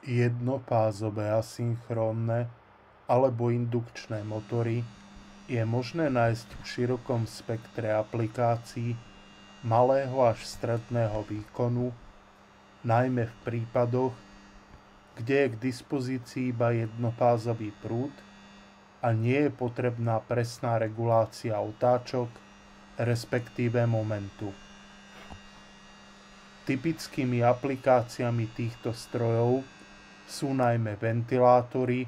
Jednofázové asynchrónne alebo indukčné motory je možné nájsť v širokom spektre aplikácií malého až stredného výkonu, najmä v prípadoch, kde je k dispozícii iba jednofázový prúd a nie je potrebná presná regulácia otáčok, respektíve momentu. Typickými aplikáciami týchto strojov sú najmä ventilátory,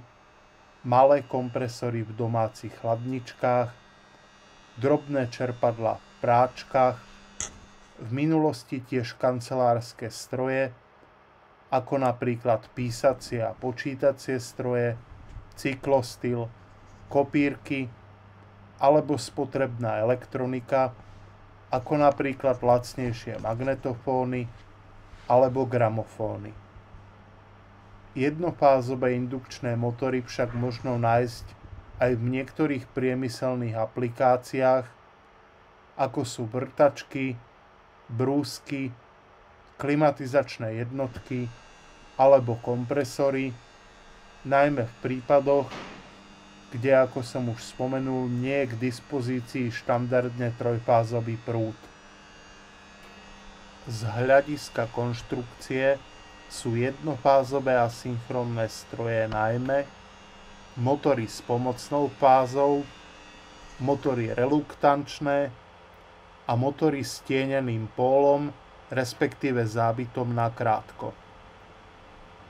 malé kompresory v domácich chladničkách, drobné čerpadlá v práčkach, v minulosti tiež kancelárske stroje, ako napríklad písacie a počítacie stroje, cyklostyl, kopírky alebo spotrebná elektronika, ako napríklad lacnejšie magnetofóny alebo gramofóny. Jednofázové indukčné motory však možno nájsť aj v niektorých priemyselných aplikáciách, ako sú vrtačky, brúsky, klimatizačné jednotky alebo kompresory, najmä v prípadoch, kde, ako som už spomenul, nie je k dispozícii štandardne trojfázový prúd. Z hľadiska konštrukcie sú jednofázové asynchrónne stroje najmä motory s pomocnou fázou, motory reluktančné a motory s tieneným pólom, respektíve zábitom na krátko.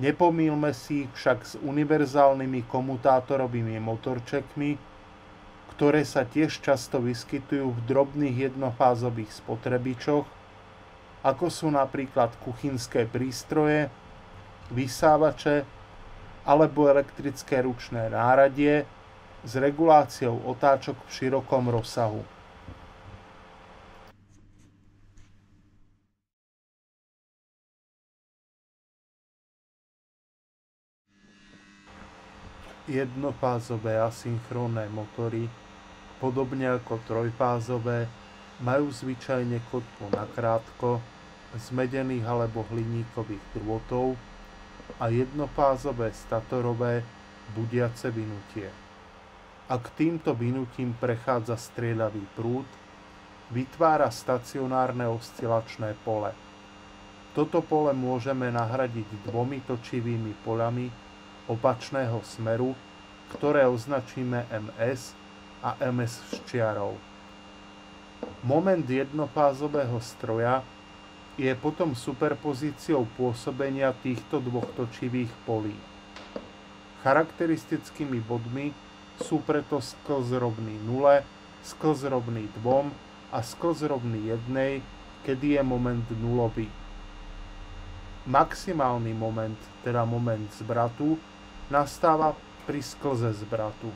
Nepomýlme si ich však s univerzálnymi komutátorovými motorčekmi, ktoré sa tiež často vyskytujú v drobných jednofázových spotrebičoch, ako sú napríklad kuchynské prístroje, vysávače alebo elektrické ručné náradie s reguláciou otáčok v širokom rozsahu. Jednofázové asynchrónne motory, podobne ako trojfázové, majú zvyčajne kotvu nakrátko z medených alebo hliníkových drôtov a jednofázové statorové budiace vynutie. Ak týmto vynutím prechádza strieľavý prúd, vytvára stacionárne oscilačné pole. Toto pole môžeme nahradiť dvomi točivými poľami opačného smeru, ktoré označíme MS a MS s čiarou. Moment jednofázového stroja je potom superpozíciou pôsobenia týchto dvoch točivých polí. Charakteristickými bodmi sú preto sklz rovný 0, sklz rovný 2 a sklz rovný 1, kedy je moment nulový. Maximálny moment, teda moment zvratu, nastáva pri sklze zvratu.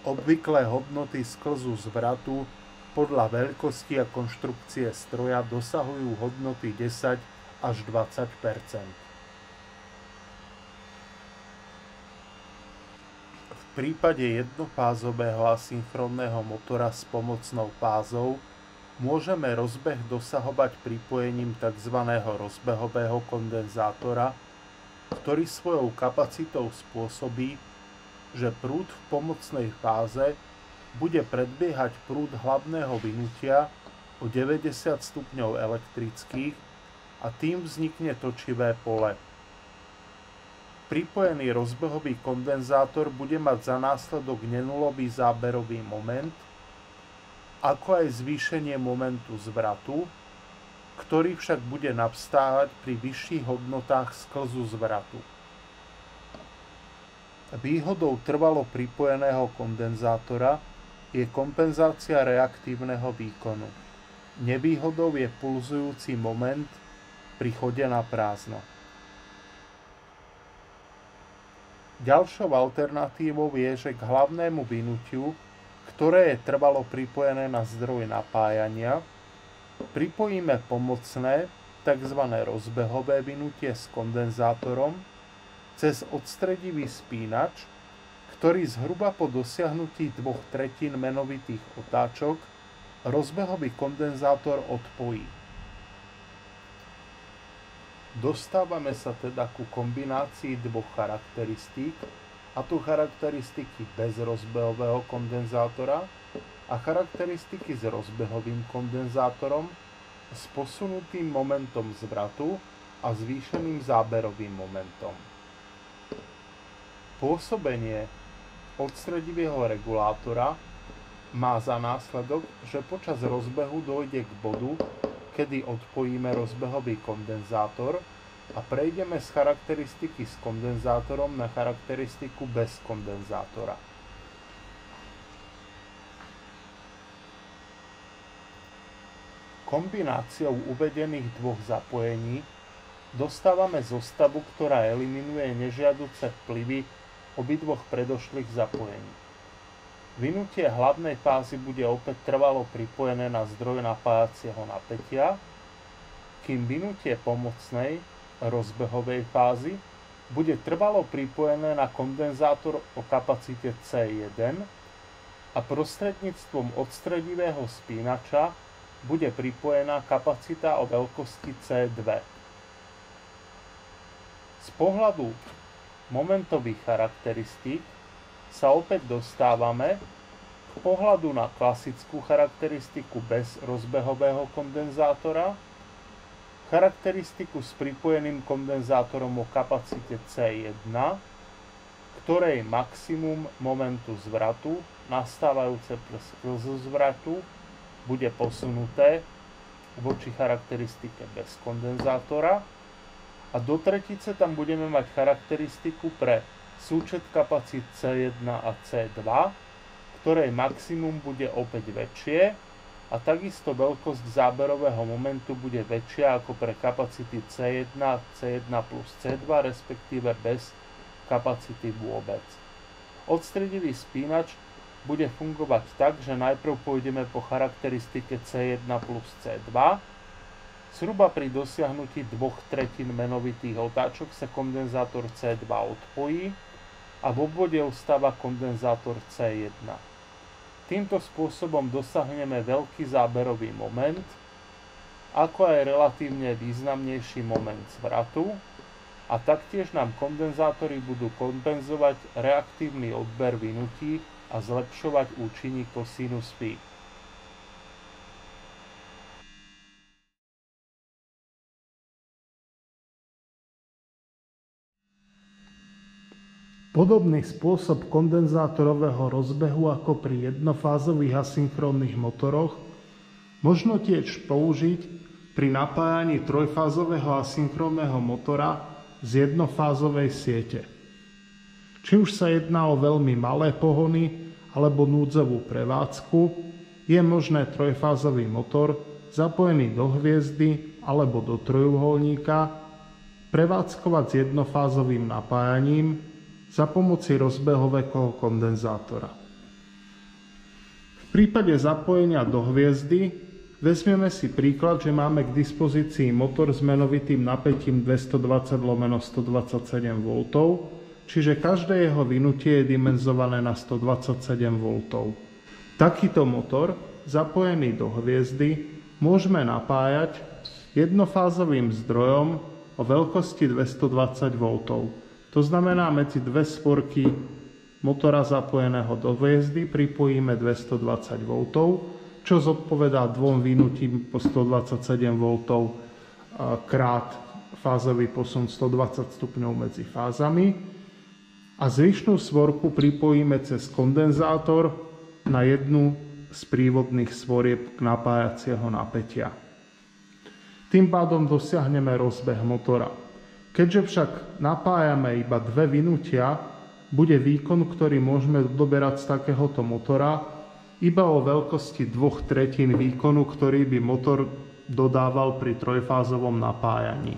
Obvyklé hodnoty sklzu zvratu podľa veľkosti a konštrukcie stroja dosahujú hodnoty 10 až 20 %. V prípade jednofázového asynchrónneho motora s pomocnou fázou môžeme rozbeh dosahovať pripojením tzv. Rozbehového kondenzátora, ktorý svojou kapacitou spôsobí, že prúd v pomocnej fáze bude predbiehať prúd hlavného vynutia o 90 stupňov elektrických a tým vznikne točivé pole. Pripojený rozbehový kondenzátor bude mať za následok nenulový záberový moment, ako aj zvýšenie momentu zvratu, ktorý však bude nastávať pri vyšších hodnotách sklzu zvratu. Výhodou trvalo pripojeného kondenzátora je kompenzácia reaktívneho výkonu. Nevýhodou je pulzujúci moment pri chode na prázdno. Ďalšou alternatívou je, že k hlavnému vynutiu, ktoré je trvalo pripojené na zdroj napájania, pripojíme pomocné, tzv. Rozbehové vynutie s kondenzátorom cez odstredivý spínač, ktorý zhruba po dosiahnutí 2/3 menovitých otáčok rozbehový kondenzátor odpojí. Dostávame sa teda ku kombinácii dvoch charakteristík, a tu charakteristiky bez rozbehového kondenzátora a charakteristiky s rozbehovým kondenzátorom s posunutým momentom zvratu a zvýšeným záberovým momentom. Pôsobenie odstredivého regulátora má za následok, že počas rozbehu dojde k bodu, kedy odpojíme rozbehový kondenzátor a prejdeme z charakteristiky s kondenzátorom na charakteristiku bez kondenzátora. Kombináciou uvedených dvoch zapojení dostávame zostavu, ktorá eliminuje nežiaduce vplyvy obidvoch predošlých zapojení. Vynutie hlavnej fázy bude opäť trvalo pripojené na zdroj napájacieho napätia, kým vynutie pomocnej rozbehovej fázy bude trvalo pripojené na kondenzátor o kapacite C1 a prostredníctvom odstredivého spínača bude pripojená kapacita o veľkosti C2. Z pohľadu momentových charakteristík sa opäť dostávame k pohľadu na klasickú charakteristiku bez rozbehového kondenzátora, charakteristiku s pripojeným kondenzátorom o kapacite C1, ktorej maximum momentu zvratu nastávajúce pre sklzu zvratu bude posunuté voči charakteristike bez kondenzátora a do tretice tam budeme mať charakteristiku pre súčet kapacít C1 a C2, ktorej maximum bude opäť väčšie a takisto veľkosť záberového momentu bude väčšia ako pre kapacity C1, C1 plus C2, respektíve bez kapacity vôbec. Odstredivý spínač bude fungovať tak, že najprv pôjdeme po charakteristike C1 plus C2. Zhruba pri dosiahnutí 2/3 menovitých otáčok sa kondenzátor C2 odpojí a v obvode ostáva kondenzátor C1. Týmto spôsobom dosahneme veľký záberový moment, ako aj relatívne významnejší moment zvratu a taktiež nám kondenzátory budú kompenzovať reaktívny odber vynutí a zlepšovať účinný kosinus φ. Podobný spôsob kondenzátorového rozbehu ako pri jednofázových asynchrónnych motoroch možno tiež použiť pri napájaní trojfázového asynchrónneho motora z jednofázovej siete. Či už sa jedná o veľmi malé pohony alebo núdzovú prevádzku, je možné trojfázový motor zapojený do hviezdy alebo do trojuholníka prevádzkovať s jednofázovým napájaním za pomoci rozbehového kondenzátora. V prípade zapojenia do hviezdy vezmeme si príklad, že máme k dispozícii motor s menovitým napätím 220/127 V, čiže každé jeho vynutie je dimenzované na 127 V. Takýto motor, zapojený do hviezdy, môžeme napájať jednofázovým zdrojom o veľkosti 220 V. To znamená, medzi dve sporky motora zapojeného do hviezdy pripojíme 220 V, čo zodpovedá dvom vynutím po 127 V krát fázový posun 120 stupňov medzi fázami a zvyšnú svorku pripojíme cez kondenzátor na jednu z prívodných svorieb napájacieho napätia. Tým pádom dosiahneme rozbeh motora. Keďže však napájame iba dve vynutia, bude výkon, ktorý môžeme doberať z takéhoto motora, iba o veľkosti 2/3 výkonu, ktorý by motor dodával pri trojfázovom napájaní.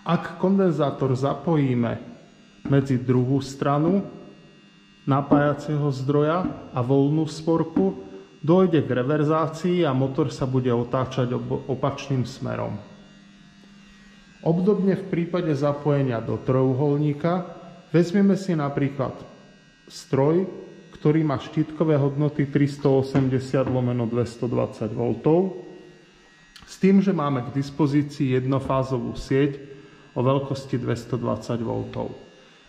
Ak kondenzátor zapojíme medzi druhú stranu napájacieho zdroja a voľnú sporku, dojde k reverzácii a motor sa bude otáčať opačným smerom. Obdobne v prípade zapojenia do trojuholníka vezmeme si napríklad stroj, ktorý má štítkové hodnoty 380/220 V S tým, že máme k dispozícii jednofázovú sieť o veľkosti 220 V.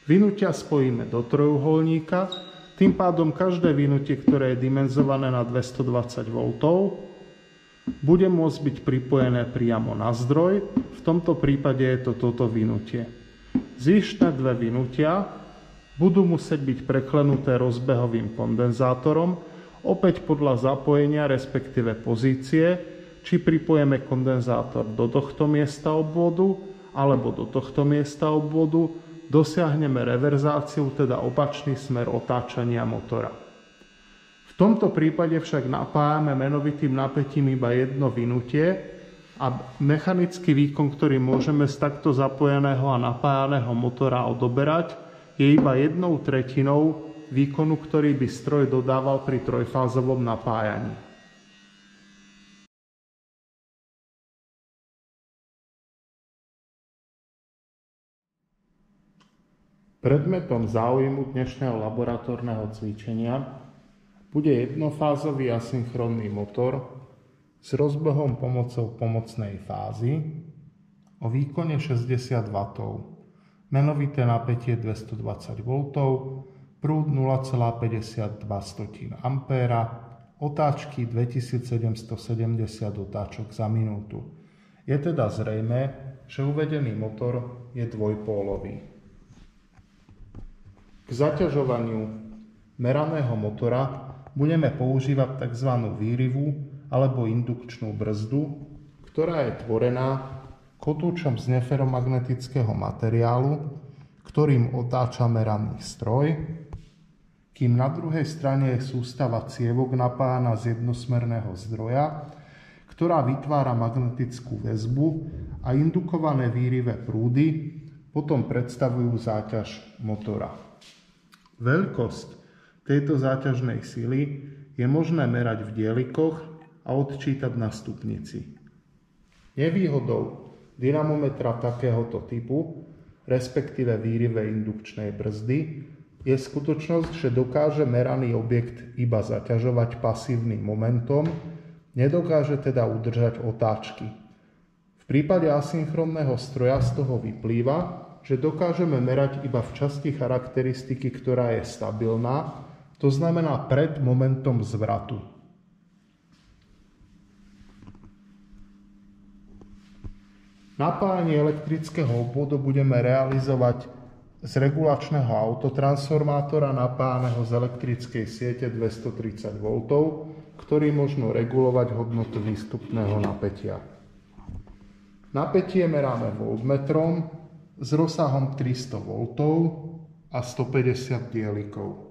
Vynutia spojíme do trojuholníka, tým pádom každé vynutie, ktoré je dimenzované na 220 V, bude môcť byť pripojené priamo na zdroj, v tomto prípade je to toto vynutie. Zvyšné dve vynutia budú musieť byť preklenuté rozbehovým kondenzátorom, opäť podľa zapojenia, respektíve pozície, či pripojeme kondenzátor do tohto miesta obvodu, alebo do tohto miesta obvodu, dosiahneme reverzáciu, teda opačný smer otáčania motora. V tomto prípade však napájame menovitým napätím iba jedno vynutie a mechanický výkon, ktorý môžeme z takto zapojeného a napájaného motora odoberať, je iba 1/3 výkonu, ktorý by stroj dodával pri trojfázovom napájaní. Predmetom záujmu dnešného laboratórneho cvičenia bude jednofázový asynchronný motor s rozbehom pomocou pomocnej fázy o výkone 60 W, menovité napätie 220 V, prúd 0,52 A, otáčky 2770 otáčok za minútu. Je teda zrejmé, že uvedený motor je dvojpólový. K zaťažovaniu meraného motora budeme používať tzv. Výrivú alebo indukčnú brzdu, ktorá je tvorená kotúčom z neferomagnetického materiálu, ktorým otáča meraný stroj, kým na druhej strane je sústava cievok napájaná z jednosmerného zdroja, ktorá vytvára magnetickú väzbu a indukované výrivé prúdy potom predstavujú záťaž motora. Veľkosť tejto záťažnej sily je možné merať v dielikoch a odčítať na stupnici. Nevýhodou dynamometra takéhoto typu, respektíve výrivej indukčnej brzdy, je skutočnosť, že dokáže meraný objekt iba zaťažovať pasívnym momentom, nedokáže teda udržať otáčky. V prípade asynchronného stroja z toho vyplýva, že dokážeme merať iba v časti charakteristiky, ktorá je stabilná, to znamená pred momentom zvratu. Napájanie elektrického obvodu budeme realizovať z regulačného autotransformátora napájaného z elektrickej siete 230 V, ktorý možno regulovať hodnotu výstupného napätia. Napätie meráme voltmetrom s rozsahom 300 V a 150 dielikov.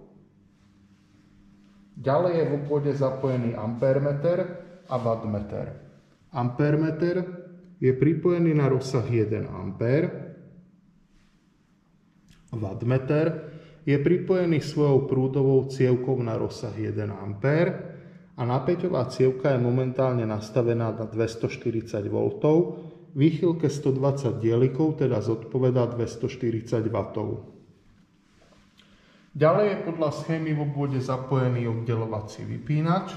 Ďalej je v obvode zapojený ampérmeter a wattmeter. Ampérmeter je pripojený na rozsah 1 A. Wattmeter je pripojený svojou prúdovou cievkou na rozsah 1 A a napäťová cievka je momentálne nastavená na 240 V, výchylke 120 dielikov, teda zodpovedá 240 W. Ďalej je podľa schémy v obvode zapojený oddelovací vypínač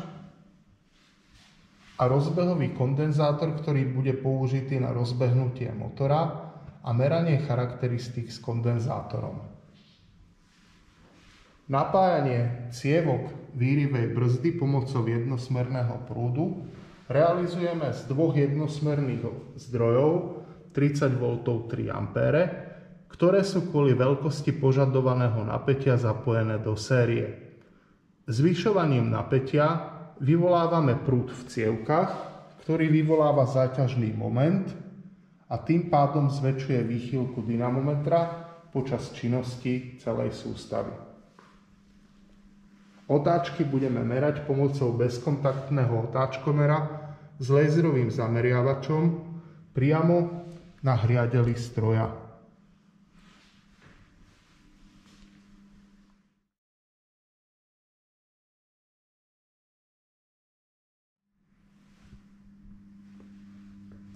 a rozbehový kondenzátor, ktorý bude použitý na rozbehnutie motora a meranie charakteristík s kondenzátorom. Napájanie cievok výrivej brzdy pomocou jednosmerného prúdu realizujeme z dvoch jednosmerných zdrojov 30 V 3 A, ktoré sú kvôli veľkosti požadovaného napätia zapojené do série. Zvyšovaním napätia vyvolávame prúd v cievkach, ktorý vyvoláva záťažný moment a tým pádom zväčšuje výchylku dynamometra počas činnosti celej sústavy. Otáčky budeme merať pomocou bezkontaktného otáčkomera s laserovým zameriavačom priamo na hriadeli stroja.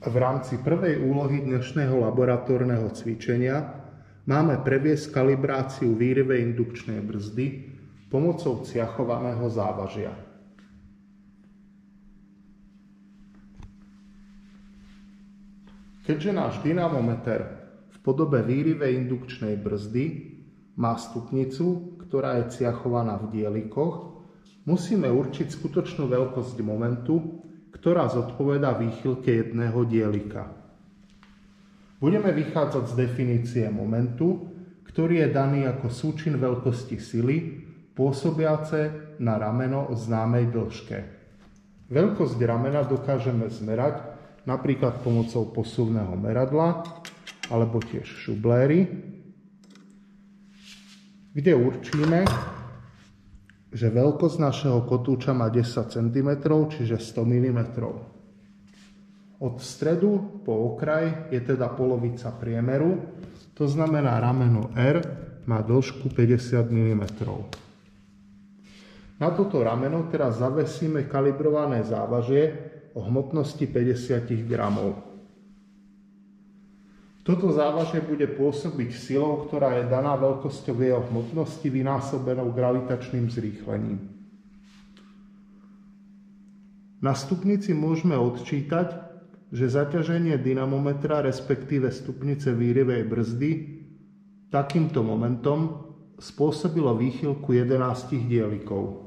V rámci prvej úlohy dnešného laboratórneho cvičenia máme previesť kalibráciu výrivej indukčnej brzdy pomocou ciachovaného závažia. Keďže náš dynamometer v podobe výrivej indukčnej brzdy má stupnicu, ktorá je ciachovaná v dielikoch, musíme určiť skutočnú veľkosť momentu, ktorá zodpovedá výchylke jedného dielika. Budeme vychádzať z definície momentu, ktorý je daný ako súčin veľkosti sily pôsobiace na rameno o známej dĺžke. Veľkosť ramena dokážeme zmerať napríklad pomocou posuvného meradla alebo tiež šubléry, kde určíme, že veľkosť našeho kotúča má 10 cm, čiže 100 mm. Od stredu po okraj je teda polovica priemeru, to znamená rameno R má dĺžku 50 mm. Na toto rameno teraz zavesíme kalibrované závažie o hmotnosti 50 gramov. Toto závažie bude pôsobiť silou, ktorá je daná veľkosťou jeho hmotnosti vynásobenou gravitačným zrýchlením. Na stupnici môžeme odčítať, že zaťaženie dynamometra, respektíve stupnice výrivej brzdy, takýmto momentom spôsobilo výchylku 11 dielikov.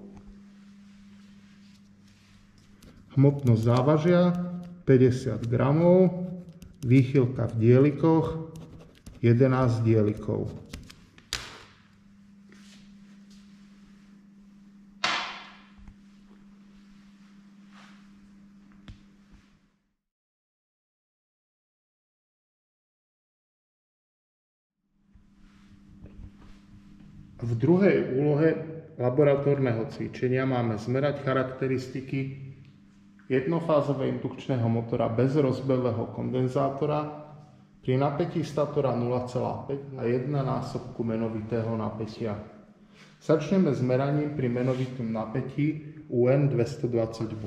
Hmotnosť závažia 50 gramov, výchylka v dielikoch 11 dielikov. V druhej úlohe laboratórneho cvičenia máme zmerať charakteristiky jednofázového indukčného motora bez rozbehového kondenzátora pri napätí statora 0,5 na 1-násobku menovitého napätia. Začneme s meraním pri menovitom napätí UN 220 V.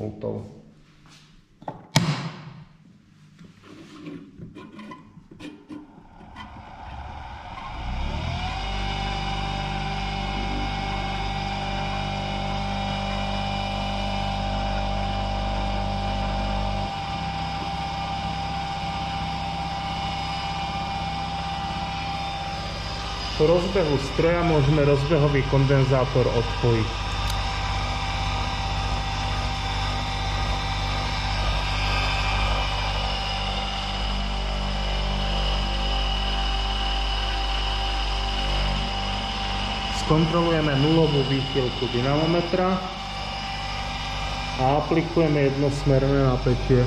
Po rozbehu stroja môžeme rozbehový kondenzátor odpojiť. Skontrolujeme nulovú výchylku dynamometra a aplikujeme jednosmerné napätie.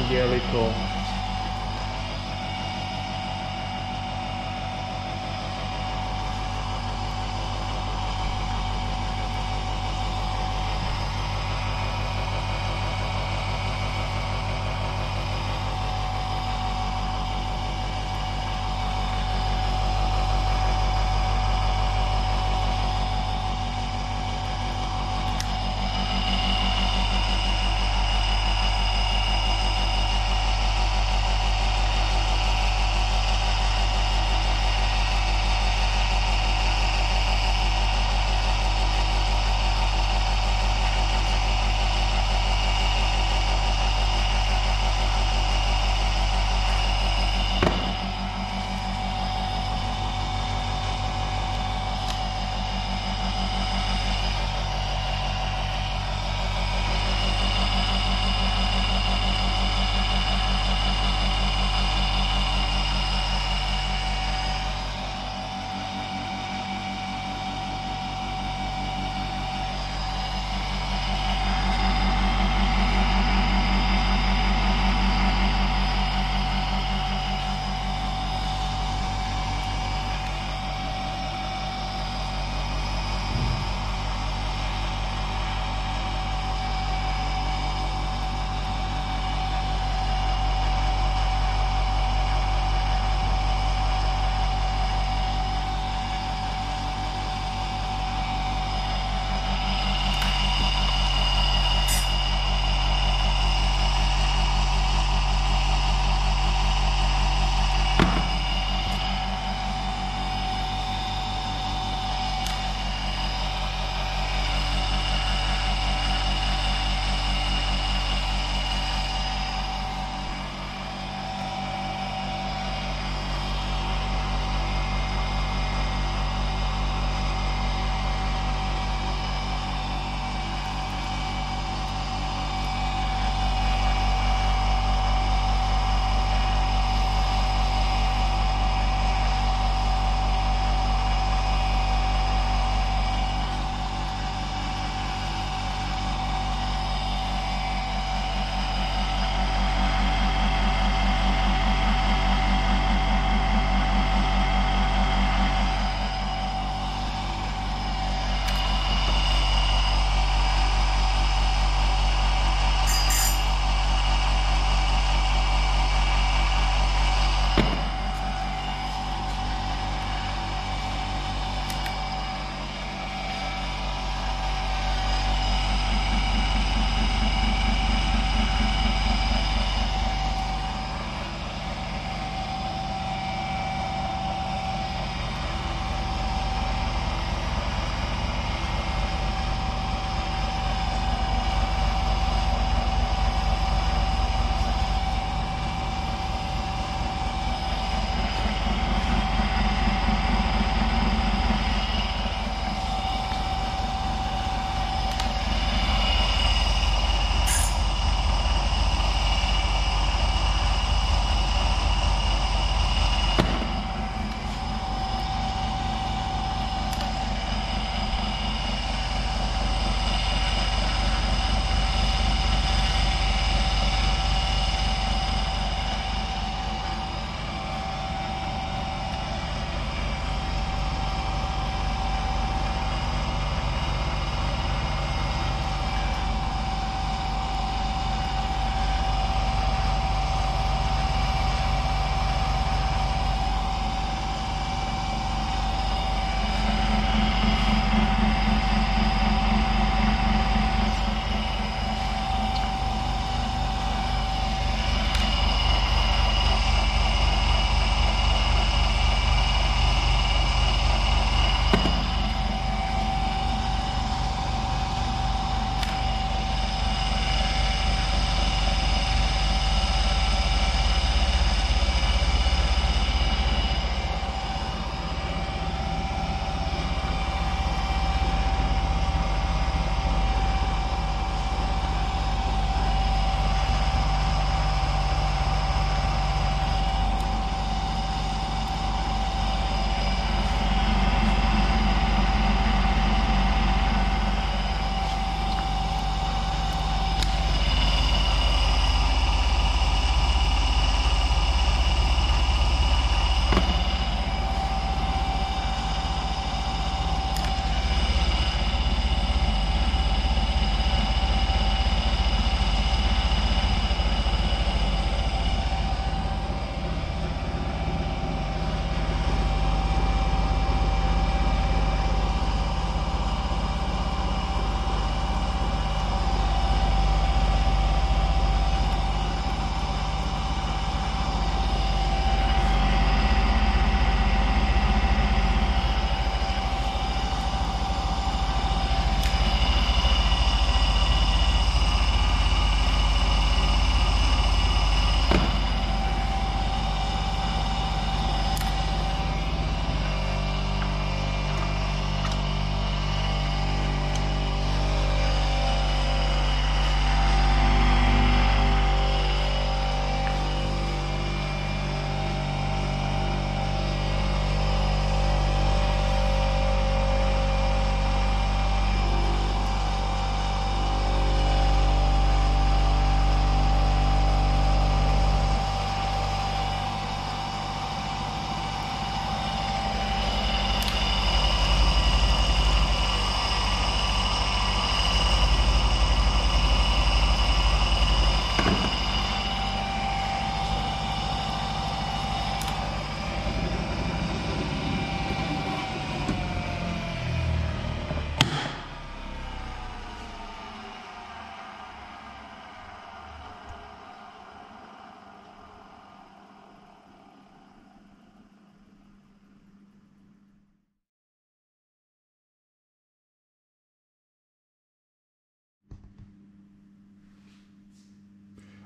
Dielikov.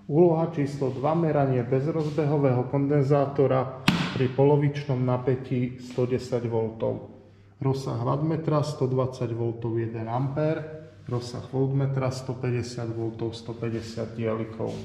Úloha číslo 2. Meranie bezrozbehového kondenzátora pri polovičnom napätí 110 V. Rozsah wattmetra 120 V 1 A, rozsah voltmetra 150 V 150 dielikov.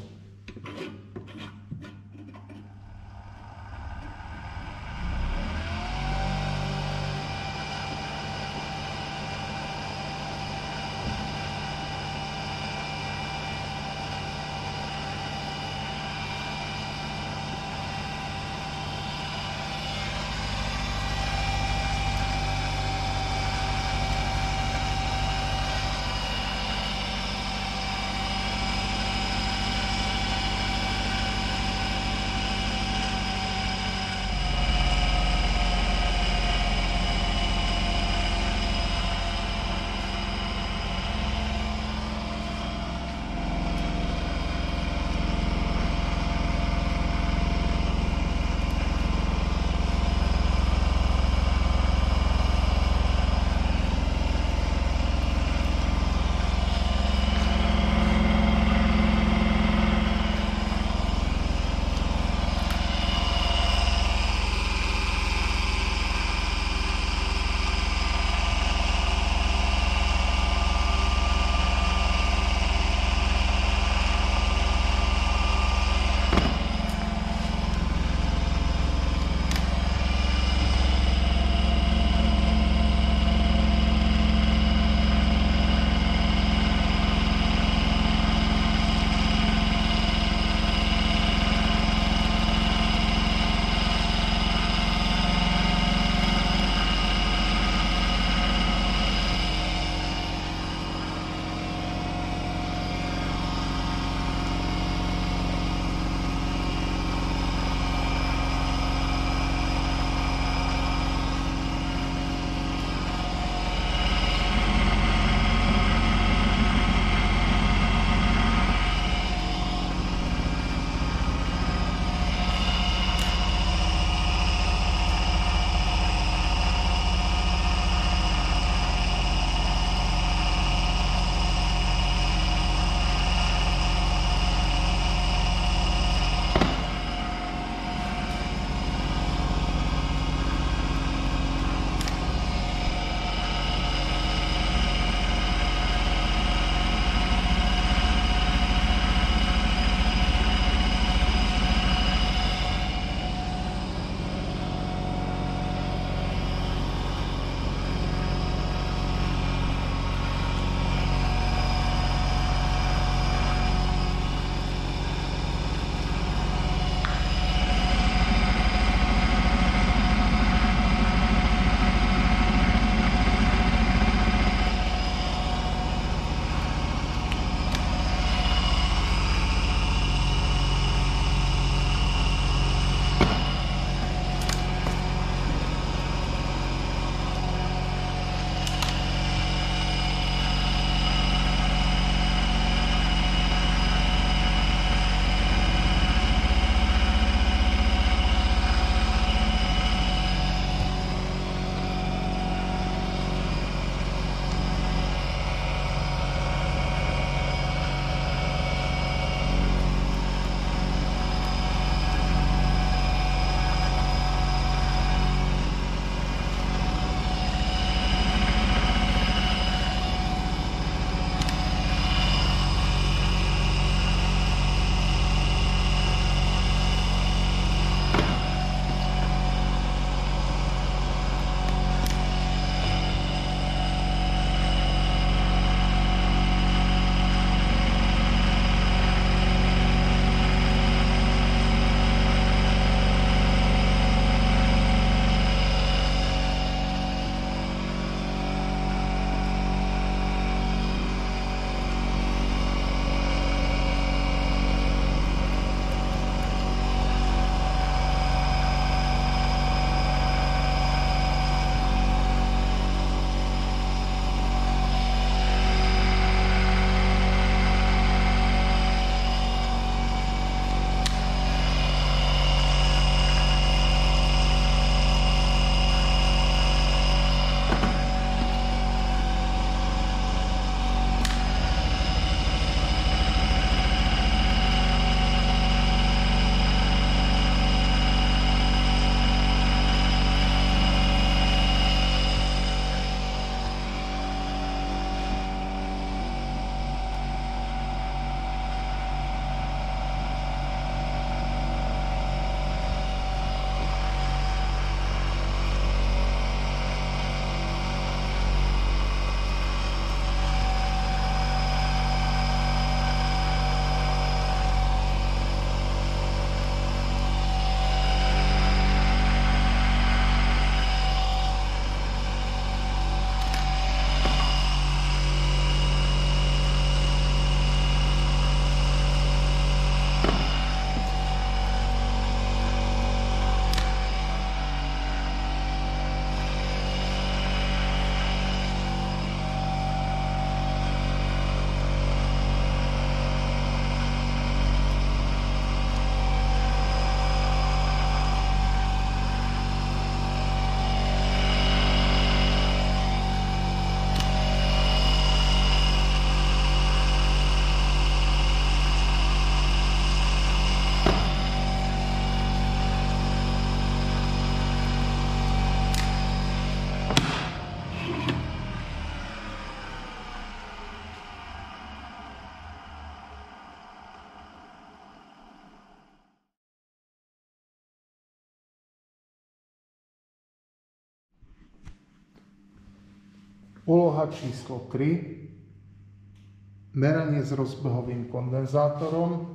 Úloha číslo 3. Meranie s rozbehovým kondenzátorom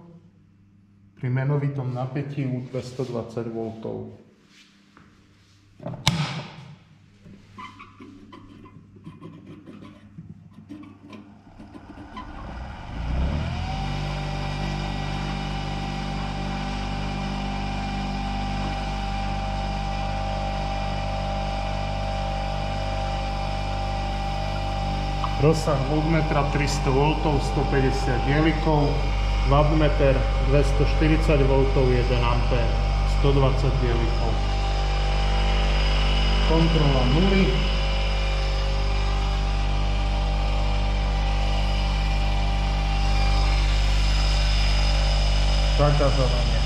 pri menovitom napätí u 220 V. Rozsah voltmetra 300 V, 150 dielikov, wattmeter 240 V, 1 A, 120 dielikov. Kontrola nuly. Zakazovanie.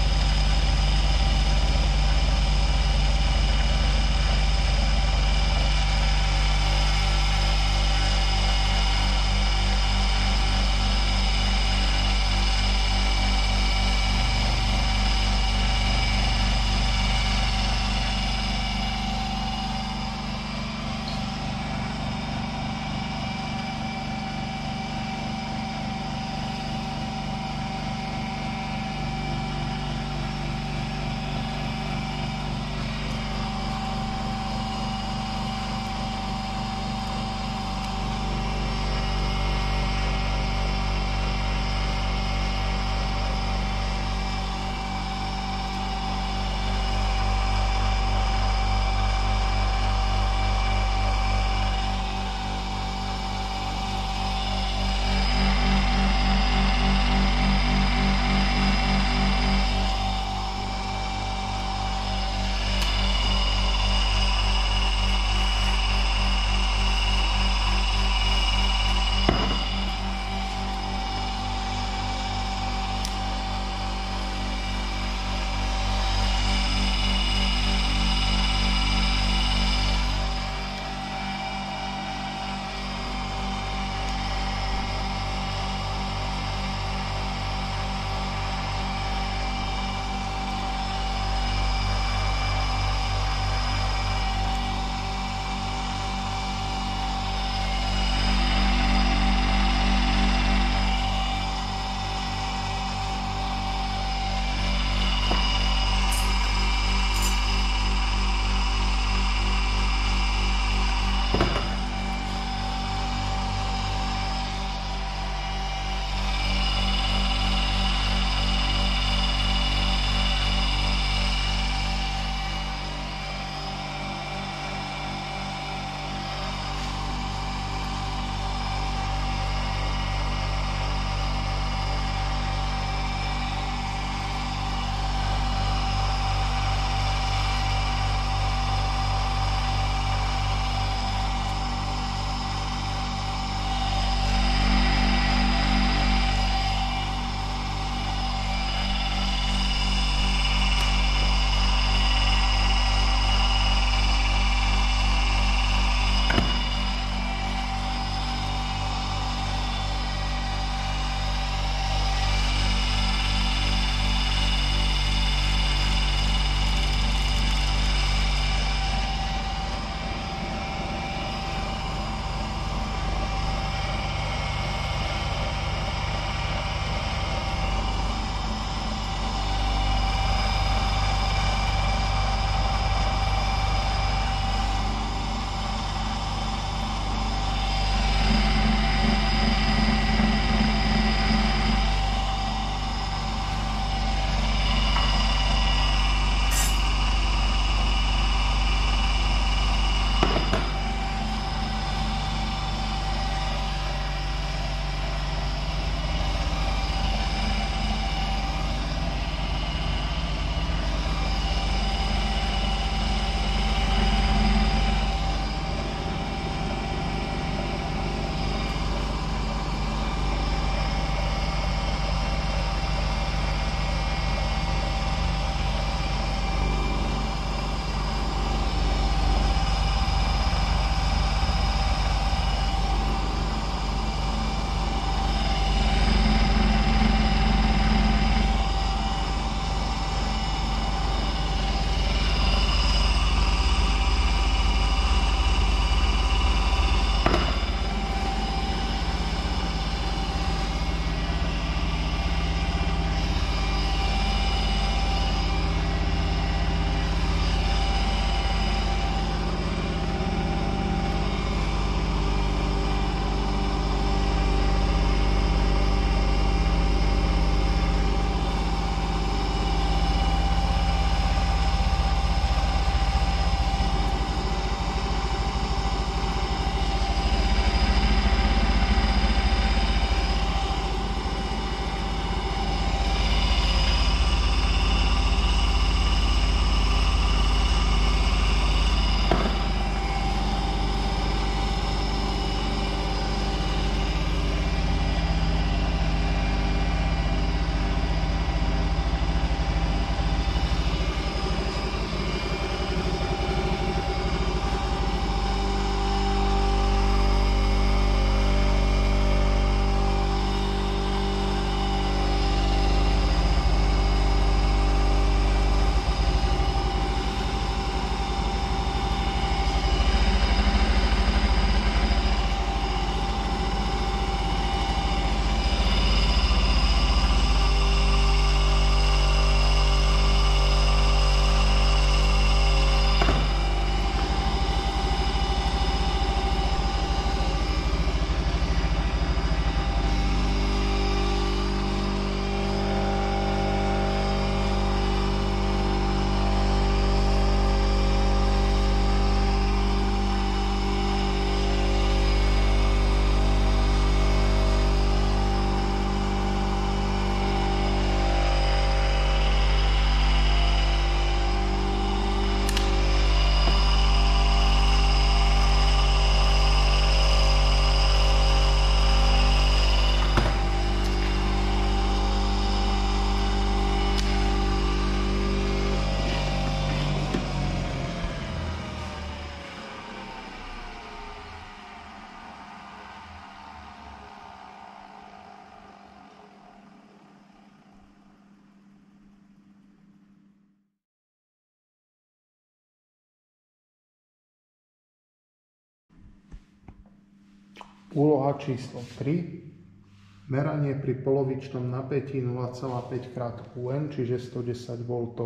Úloha číslo 3. Meranie pri polovičnom napätí 0,5 krát QN, čiže 110 V.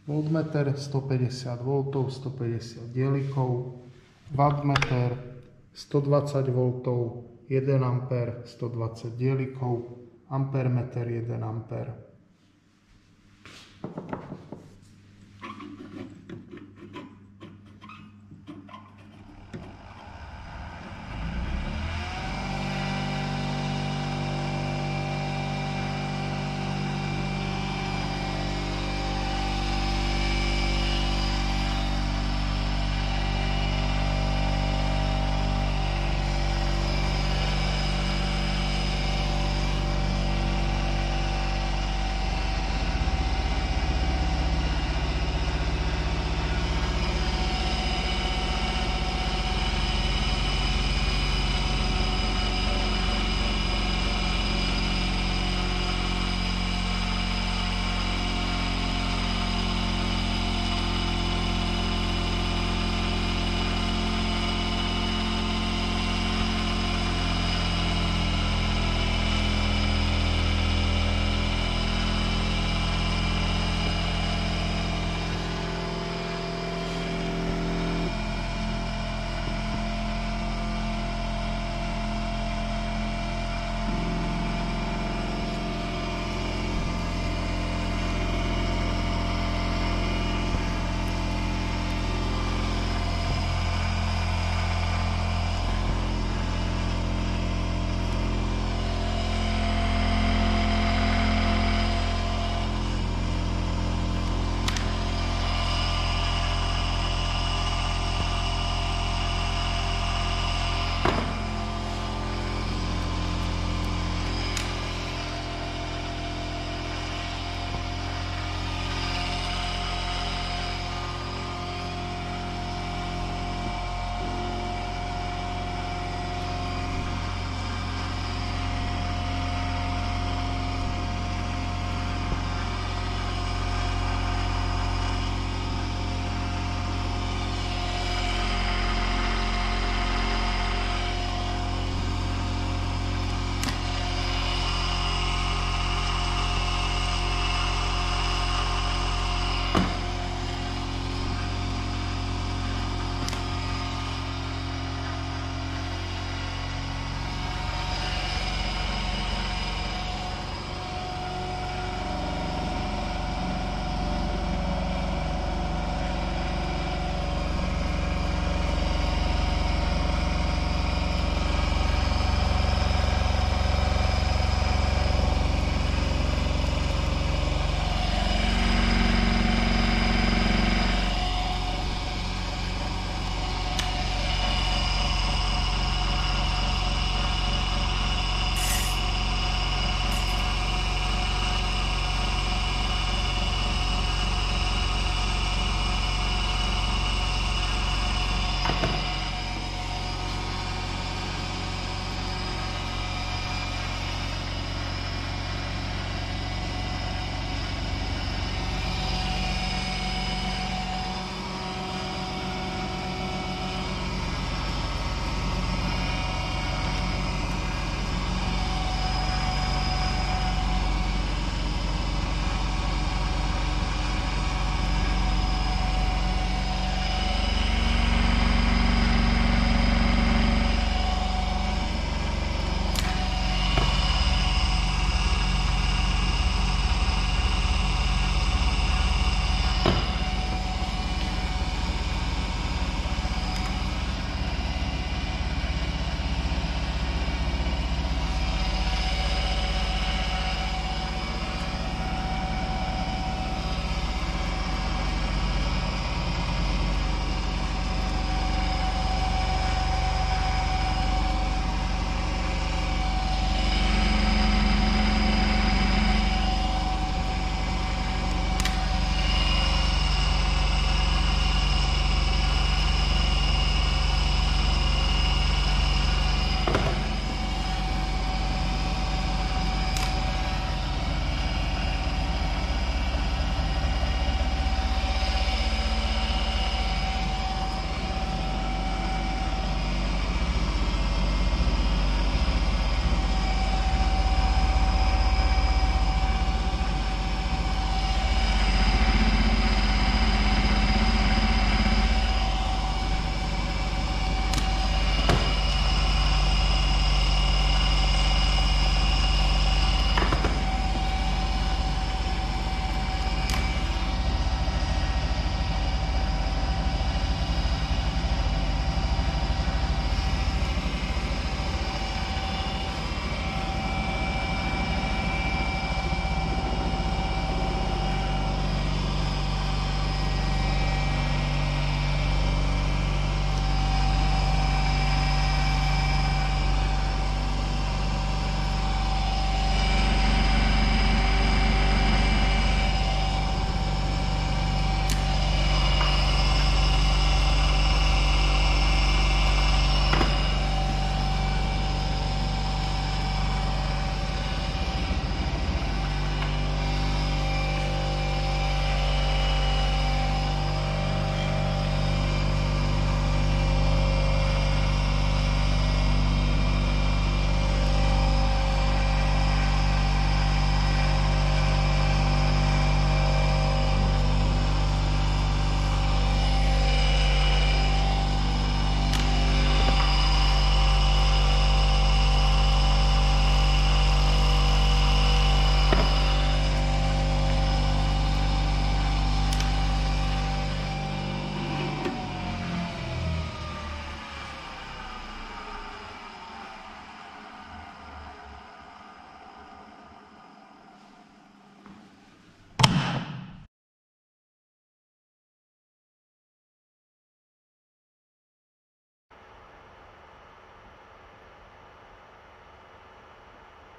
Voltmeter 150 V, 150 dielikov. Wattmeter 120 V, 1 A, 120 dielikov. Ampermeter 1 A.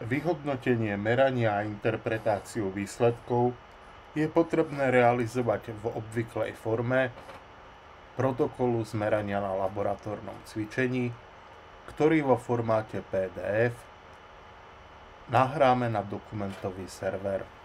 Vyhodnotenie merania a interpretáciu výsledkov je potrebné realizovať v obvyklej forme protokolu zmerania na laboratórnom cvičení, ktorý vo formáte PDF nahráme na dokumentový server.